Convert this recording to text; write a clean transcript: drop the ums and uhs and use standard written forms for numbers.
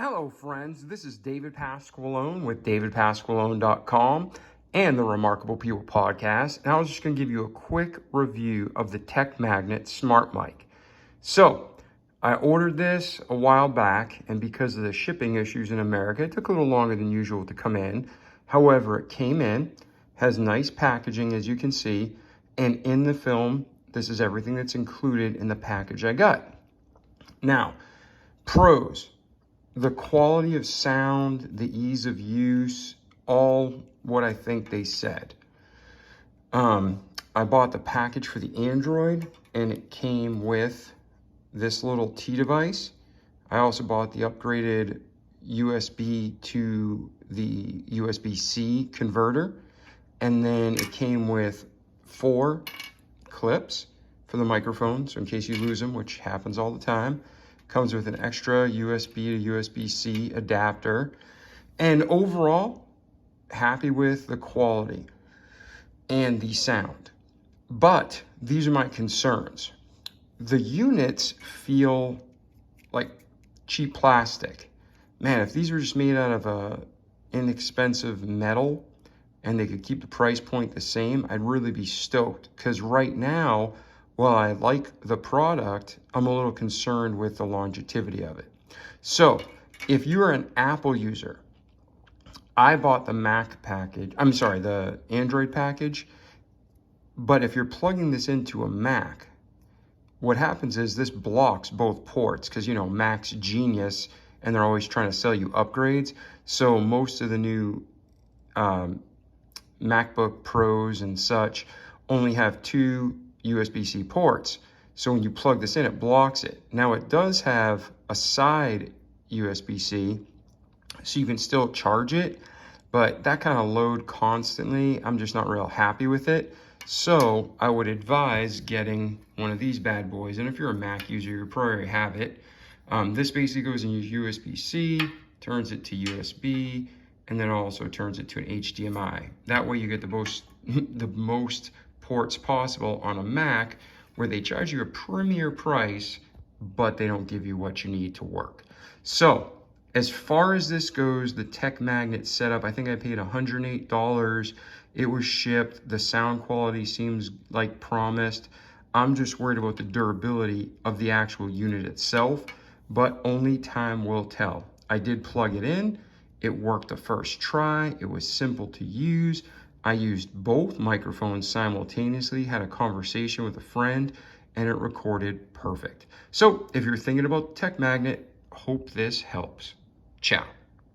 Hello friends, this is David Pasqualone with davidpasqualone.com and the Remarkable People podcast. And I was just going to give you a quick review of the Tech Magnet SmartMic. So I ordered this a while back, and because of the shipping issues in America, it took a little longer than usual to come in. However, it came in, has nice packaging as you can see, and in the film, this is everything that's included in the package I got. Now, pros. The quality of sound, the ease of use, all what I think they said. I bought the package for the Android and it came with this little T device. I also bought the upgraded USB to the USB-C converter. And then it came with 4 clips for the microphone, so in case you lose them, which happens all the time. Comes with an extra USB to USB-C adapter. And overall, happy with the quality and the sound. But these are my concerns. The units feel like cheap plastic. Man, if these were just made out of a inexpensive metal and they could keep the price point the same, I'd really be stoked. Because right now, while I like the product, I'm a little concerned with the longevity of it. So if you're an Apple user, I bought the the Android package, but if you're plugging this into a Mac, what happens is this blocks both ports because, you know, Mac's genius and they're always trying to sell you upgrades. So most of the new MacBook Pros and such only have 2 USB-C ports. So when you plug this in, it blocks it. Now it does have a side USB-C, so you can still charge it, but that kind of load constantly, I'm just not real happy with it. So I would advise getting one of these bad boys. And if you're a Mac user, you probably have it. This basically goes in your USB-C, turns it to USB, and then also turns it to an HDMI. That way you get the most ports possible on a Mac, where they charge you a premier price, but they don't give you what you need to work. So as far as this goes, the Tech Magnet setup, I think I paid $108. It was shipped. The sound quality seems like promised. I'm just worried about the durability of the actual unit itself, but only time will tell. I did plug it in. It worked the first try. It was simple to use. I used both microphones simultaneously, had a conversation with a friend, and it recorded perfect. So if you're thinking about Tech Magnet, hope this helps. Ciao.